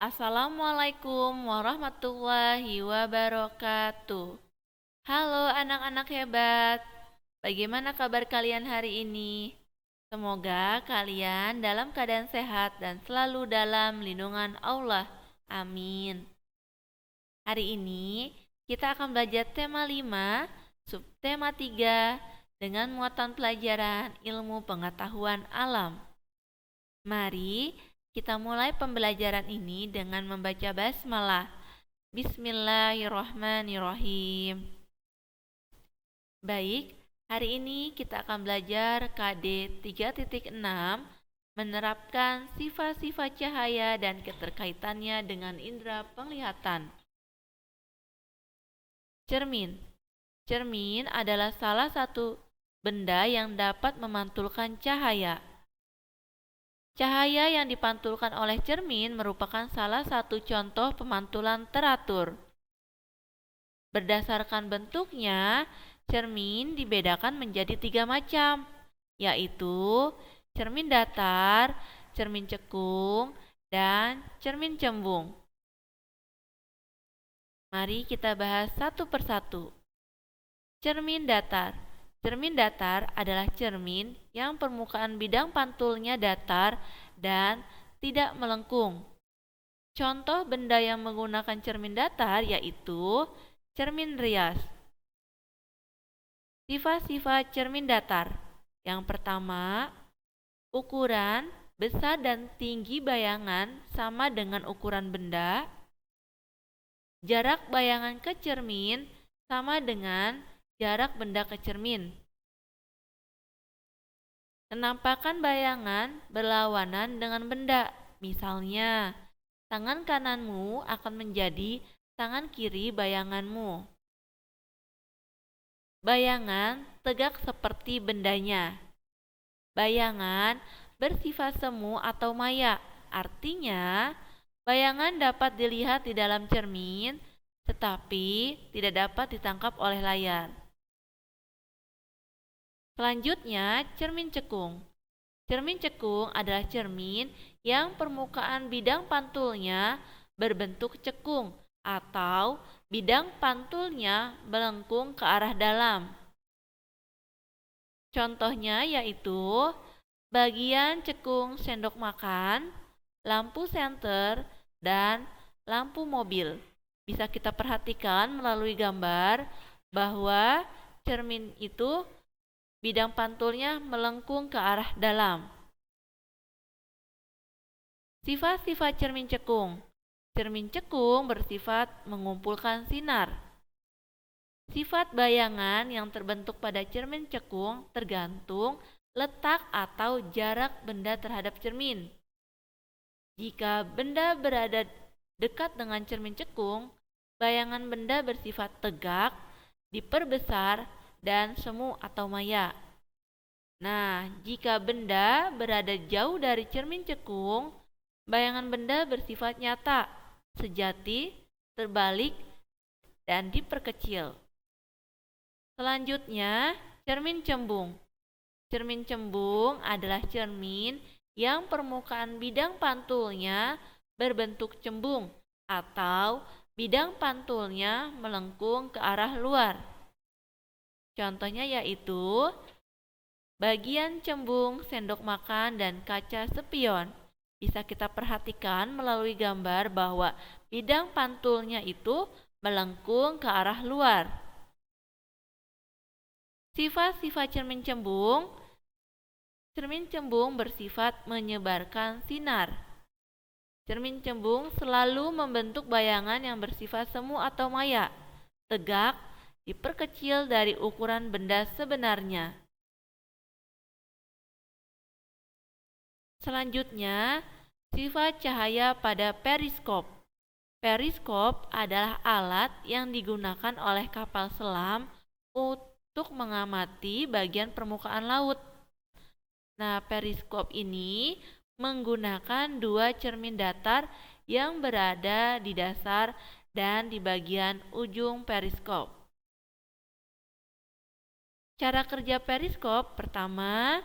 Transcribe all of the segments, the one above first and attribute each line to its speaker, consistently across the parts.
Speaker 1: Assalamualaikum warahmatullahi wabarakatuh. Halo anak-anak hebat, bagaimana kabar kalian hari ini? Semoga kalian dalam keadaan sehat dan selalu dalam lindungan Allah. Amin. Hari ini kita akan belajar tema 5, subtema 3 dengan muatan pelajaran ilmu pengetahuan alam. Mari kita mulai pembelajaran ini dengan membaca basmalah. Bismillahirrahmanirrahim. Baik, hari ini kita akan belajar KD 3.6 menerapkan sifat-sifat cahaya dan keterkaitannya dengan indera penglihatan. Cermin. Cermin adalah salah satu benda yang dapat memantulkan cahaya. Cahaya yang dipantulkan oleh cermin merupakan salah satu contoh pemantulan teratur. Berdasarkan bentuknya, cermin dibedakan menjadi 3 macam, yaitu cermin datar, cermin cekung, dan cermin cembung. Mari kita bahas satu persatu. Cermin datar. Cermin datar adalah cermin yang permukaan bidang pantulnya datar dan tidak melengkung. Contoh benda yang menggunakan cermin datar yaitu cermin rias. Sifat-sifat cermin datar. Yang pertama, ukuran, besar dan tinggi bayangan sama dengan ukuran benda. Jarak bayangan ke cermin sama dengan jarak benda ke cermin. Penampakan bayangan berlawanan dengan benda. Misalnya, tangan kananmu akan menjadi tangan kiri bayanganmu. Bayangan tegak seperti bendanya. Bayangan bersifat semu atau maya. Artinya, bayangan dapat dilihat di dalam cermin, tetapi tidak dapat ditangkap oleh layar. Selanjutnya, cermin cekung. Cermin cekung adalah cermin yang permukaan bidang pantulnya berbentuk cekung atau bidang pantulnya melengkung ke arah dalam. Contohnya yaitu bagian cekung sendok makan, lampu senter, dan lampu mobil. Bisa kita perhatikan melalui gambar bahwa cermin itu bidang pantulnya melengkung ke arah dalam. Sifat-sifat cermin cekung. Cermin cekung bersifat mengumpulkan sinar. Sifat bayangan yang terbentuk pada cermin cekung tergantung letak atau jarak benda terhadap cermin. Jika benda berada dekat dengan cermin cekung, bayangan benda bersifat tegak, diperbesar, dan semu atau maya. Nah, jika benda berada jauh dari cermin cekung, bayangan benda bersifat nyata, sejati, terbalik, dan diperkecil. Selanjutnya, cermin cembung. Cermin cembung adalah cermin yang permukaan bidang pantulnya berbentuk cembung atau bidang pantulnya melengkung ke arah luar. Contohnya yaitu bagian cembung sendok makan dan kaca spion. Bisa kita perhatikan melalui gambar bahwa bidang pantulnya itu melengkung ke arah luar. Sifat-sifat cermin cembung. Cermin cembung bersifat menyebarkan sinar. Cermin cembung selalu membentuk bayangan yang bersifat semu atau maya, tegak, diperkecil dari ukuran benda sebenarnya. Selanjutnya, sifat cahaya pada periskop. Periskop adalah alat yang digunakan oleh kapal selam untuk mengamati bagian permukaan laut. Nah, periskop ini menggunakan 2 cermin datar yang berada di dasar dan di bagian ujung periskop. Cara kerja periskop pertama,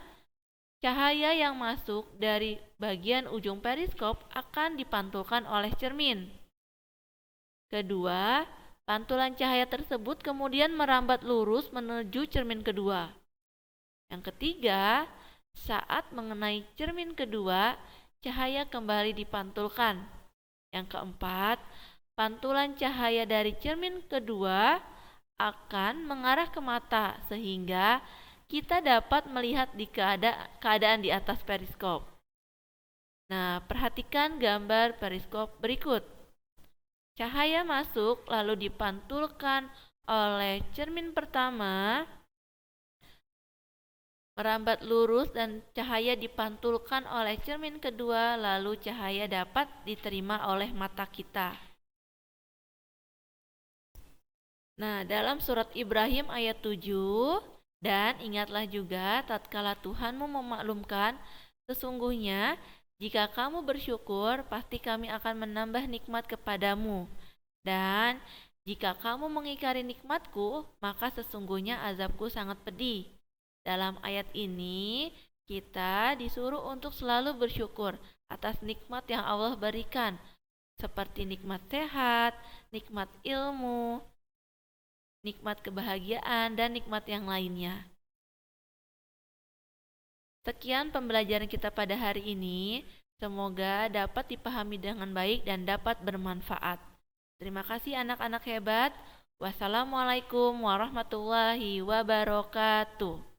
Speaker 1: Cahaya yang masuk dari bagian ujung periskop akan dipantulkan oleh cermin. Kedua, pantulan cahaya tersebut kemudian merambat lurus menuju cermin kedua. Yang ketiga, saat mengenai cermin kedua, cahaya kembali dipantulkan. Yang keempat, pantulan cahaya dari cermin kedua akan mengarah ke mata sehingga kita dapat melihat di keadaan di atas periskop. Nah, perhatikan gambar periskop berikut. Cahaya masuk lalu dipantulkan oleh cermin pertama, merambat lurus dan cahaya dipantulkan oleh cermin kedua, lalu cahaya dapat diterima oleh mata kita. Nah, dalam surat Ibrahim ayat 7, dan ingatlah juga tatkala Tuhanmu memaklumkan, sesungguhnya jika kamu bersyukur, pasti kami akan menambah nikmat kepadamu. Dan jika kamu mengingkari nikmatku, maka sesungguhnya azabku sangat pedih. Dalam ayat ini, kita disuruh untuk selalu bersyukur atas nikmat yang Allah berikan, seperti nikmat sehat, nikmat ilmu, nikmat kebahagiaan, dan nikmat yang lainnya. Sekian pembelajaran kita pada hari ini. Semoga dapat dipahami dengan baik dan dapat bermanfaat. Terima kasih anak-anak hebat. Wassalamualaikum warahmatullahi wabarakatuh.